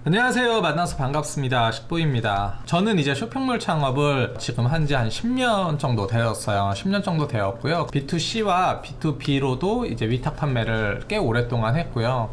안녕하세요. 만나서 반갑습니다. 식보입니다. 저는 이제 쇼핑몰 창업을 지금 한지 한 10년 정도 되었어요. 10년 정도 되었고요. B2C와 B2B로도 이제 위탁 판매를 꽤 오랫동안 했고요.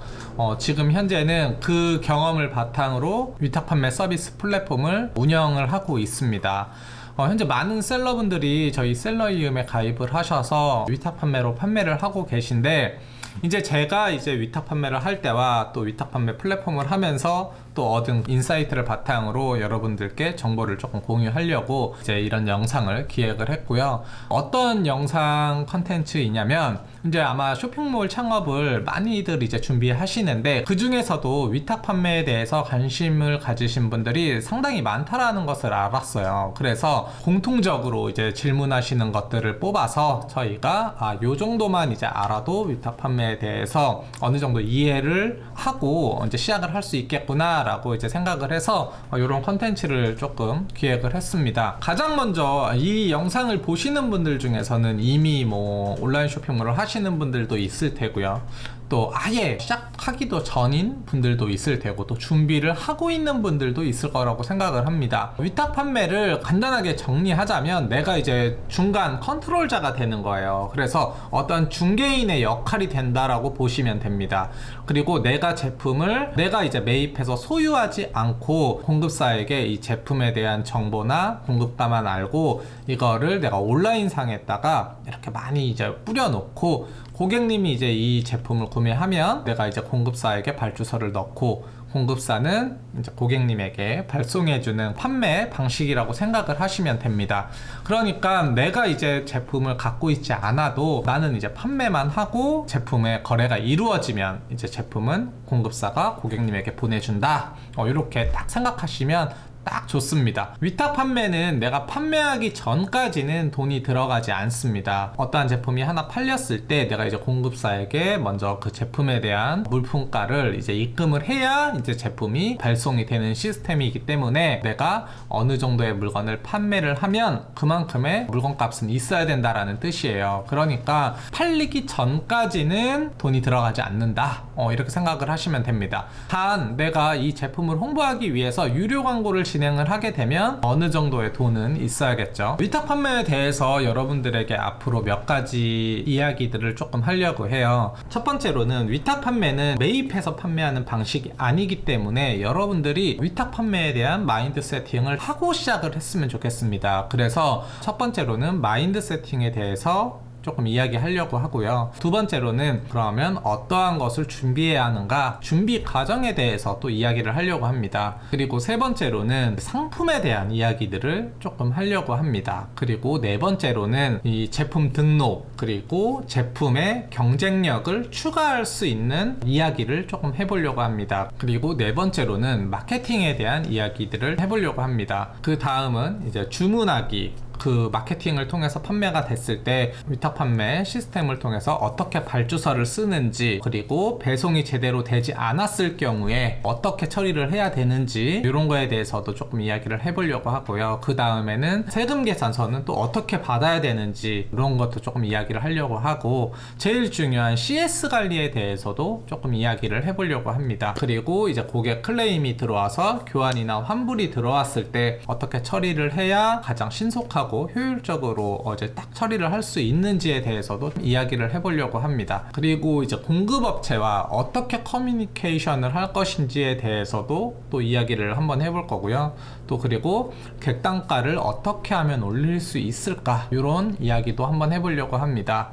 지금 현재는 그 경험을 바탕으로 위탁 판매 서비스 플랫폼을 운영을 하고 있습니다. 현재 많은 셀러분들이 저희 셀러이음에 가입을 하셔서 위탁 판매로 판매를 하고 계신데, 이제 제가 이제 위탁 판매를 할 때와 또 위탁 판매 플랫폼을 하면서 또 얻은 인사이트를 바탕으로 여러분들께 정보를 조금 공유하려고 이제 이런 영상을 기획을 했고요. 어떤 영상 컨텐츠이냐면, 이제 아마 쇼핑몰 창업을 많이들 이제 준비하시는데 그 중에서도 위탁 판매에 대해서 관심을 가지신 분들이 상당히 많다라는 것을 알았어요. 그래서 공통적으로 이제 질문하시는 것들을 뽑아서 저희가 요 정도만 이제 알아도 위탁 판매에 대해서 어느 정도 이해를 하고 이제 시작을 할 수 있겠구나 라고 이제 생각을 해서 이런 컨텐츠를 조금 기획을 했습니다. 가장 먼저 이 영상을 보시는 분들 중에서는 이미 뭐 온라인 쇼핑몰을 하시는 분들도 있을 테고요. 또 아예 시작하기도 전인 분들도 있을 테고, 또 준비를 하고 있는 분들도 있을 거라고 생각을 합니다. 위탁 판매를 간단하게 정리하자면 내가 이제 중간 컨트롤자가 되는 거예요. 그래서 어떤 중개인의 역할이 된다라고 보시면 됩니다. 그리고 내가 제품을 내가 이제 매입해서 소유하지 않고 공급사에게 이 제품에 대한 정보나 공급가만 알고 이거를 내가 온라인상에다가 이렇게 많이 이제 뿌려놓고, 고객님이 이제 이 제품을 구매하면 내가 이제 공급사에게 발주서를 넣고 공급사는 이제 고객님에게 발송해주는 판매 방식이라고 생각을 하시면 됩니다. 그러니까 내가 이제 제품을 갖고 있지 않아도 나는 이제 판매만 하고 제품의 거래가 이루어지면 이제 제품은 공급사가 고객님에게 보내준다. 이렇게 딱 생각하시면 딱 좋습니다. 위탁 판매는 내가 판매하기 전까지는 돈이 들어가지 않습니다. 어떠한 제품이 하나 팔렸을 때 내가 이제 공급사에게 먼저 그 제품에 대한 물품가를 이제 입금을 해야 이제 제품이 발송이 되는 시스템이기 때문에 내가 어느 정도의 물건을 판매를 하면 그만큼의 물건값은 있어야 된다라는 뜻이에요. 그러니까 팔리기 전까지는 돈이 들어가지 않는다. 이렇게 생각을 하시면 됩니다. 단 내가 이 제품을 홍보하기 위해서 유료 광고를 진행을 하게 되면 어느 정도의 돈은 있어야겠죠. 위탁 판매에 대해서 여러분들에게 앞으로 몇 가지 이야기들을 조금 하려고 해요. 첫 번째로는 위탁 판매는 매입해서 판매하는 방식이 아니기 때문에 여러분들이 위탁 판매에 대한 마인드 세팅을 하고 시작을 했으면 좋겠습니다. 그래서 첫 번째로는 마인드 세팅에 대해서 조금 이야기하려고 하고요. 두 번째로는 그러면 어떠한 것을 준비해야 하는가, 준비 과정에 대해서 또 이야기를 하려고 합니다. 그리고 세 번째로는 상품에 대한 이야기들을 조금 하려고 합니다. 그리고 네 번째로는 이 제품 등록, 그리고 제품의 경쟁력을 추가할 수 있는 이야기를 조금 해보려고 합니다. 그리고 네 번째로는 마케팅에 대한 이야기들을 해보려고 합니다. 그 다음은 이제 주문하기, 그 마케팅을 통해서 판매가 됐을 때 위탁 판매 시스템을 통해서 어떻게 발주서를 쓰는지, 그리고 배송이 제대로 되지 않았을 경우에 어떻게 처리를 해야 되는지, 이런 거에 대해서도 조금 이야기를 해보려고 하고요. 그 다음에는 세금 계산서는 또 어떻게 받아야 되는지, 이런 것도 조금 이야기를 하려고 하고, 제일 중요한 CS 관리에 대해서도 조금 이야기를 해보려고 합니다. 그리고 이제 고객 클레임이 들어와서 교환이나 환불이 들어왔을 때 어떻게 처리를 해야 가장 신속하고 효율적으로 이제 딱 처리를 할 수 있는지에 대해서도 이야기를 해보려고 합니다. 그리고 이제 공급업체와 어떻게 커뮤니케이션을 할 것인지에 대해서도 또 이야기를 한번 해볼 거고요. 또 그리고 객단가를 어떻게 하면 올릴 수 있을까, 이런 이야기도 한번 해보려고 합니다.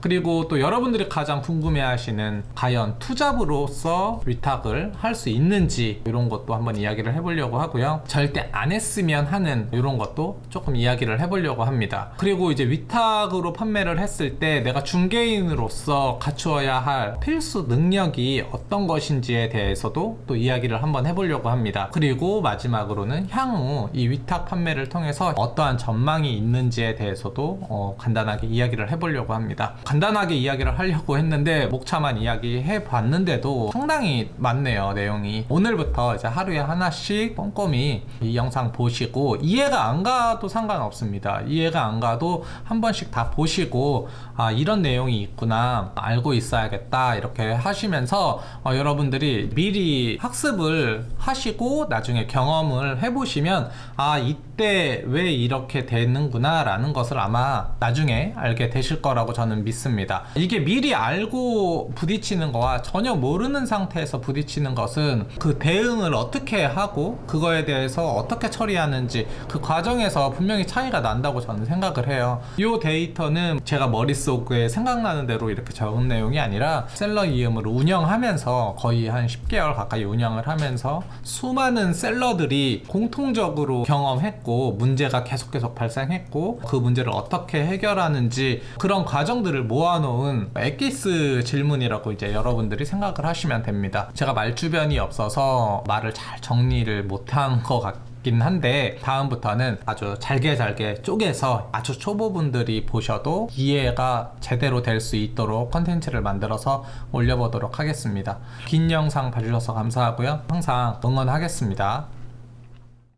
그리고 또 여러분들이 가장 궁금해하시는 과연 투잡으로서 위탁을 할 수 있는지, 이런 것도 한번 이야기를 해보려고 하고요. 절대 안 했으면 하는 이런 것도 조금 이야기를 해보려고 합니다. 그리고 이제 위탁으로 판매를 했을 때 내가 중개인으로서 갖추어야 할 필수 능력이 어떤 것인지에 대해서도 또 이야기를 한번 해보려고 합니다. 그리고 마지막으로는 향후 이 위탁 판매를 통해서 어떠한 전망이 있는지에 대해서도 간단하게 이야기를 해보려고 합니다. 간단하게 이야기를 하려고 했는데 목차만 이야기해 봤는데도 상당히 많네요, 내용이. 오늘부터 이제 하루에 하나씩 꼼꼼히 이 영상 보시고, 이해가 안 가도 상관없습니다. 이해가 안 가도 한 번씩 다 보시고, 아, 이런 내용이 있구나, 알고 있어야겠다, 이렇게 하시면서 여러분들이 미리 학습을 하시고 나중에 경험을 해보시면, 아, 이때 왜 이렇게 되는구나 라는 것을 아마 나중에 알게 되실 거라고 저는 믿습니다. 이게 미리 알고 부딪히는 거와 전혀 모르는 상태에서 부딪히는 것은 그 대응을 어떻게 하고 그거에 대해서 어떻게 처리하는지 그 과정에서 분명히 차이가 난다고 저는 생각을 해요. 이 데이터는 제가 머릿속에 생각나는 대로 이렇게 적은 내용이 아니라 셀러 이음을 운영하면서 거의 한 10개월 가까이 운영을 하면서 수많은 셀러들이 공통적으로 경험했고 문제가 계속 발생했고 그 문제를 어떻게 해결하는지 그런 과정들을 모아놓은 엑기스 질문이라고 이제 여러분들이 생각을 하시면 됩니다. 제가 말주변이 없어서 말을 잘 정리를 못한 것 같긴 한데 다음부터는 아주 잘게 쪼개서 아주 초보분들이 보셔도 이해가 제대로 될 수 있도록 컨텐츠를 만들어서 올려보도록 하겠습니다. 긴 영상 봐주셔서 감사하고요. 항상 응원하겠습니다.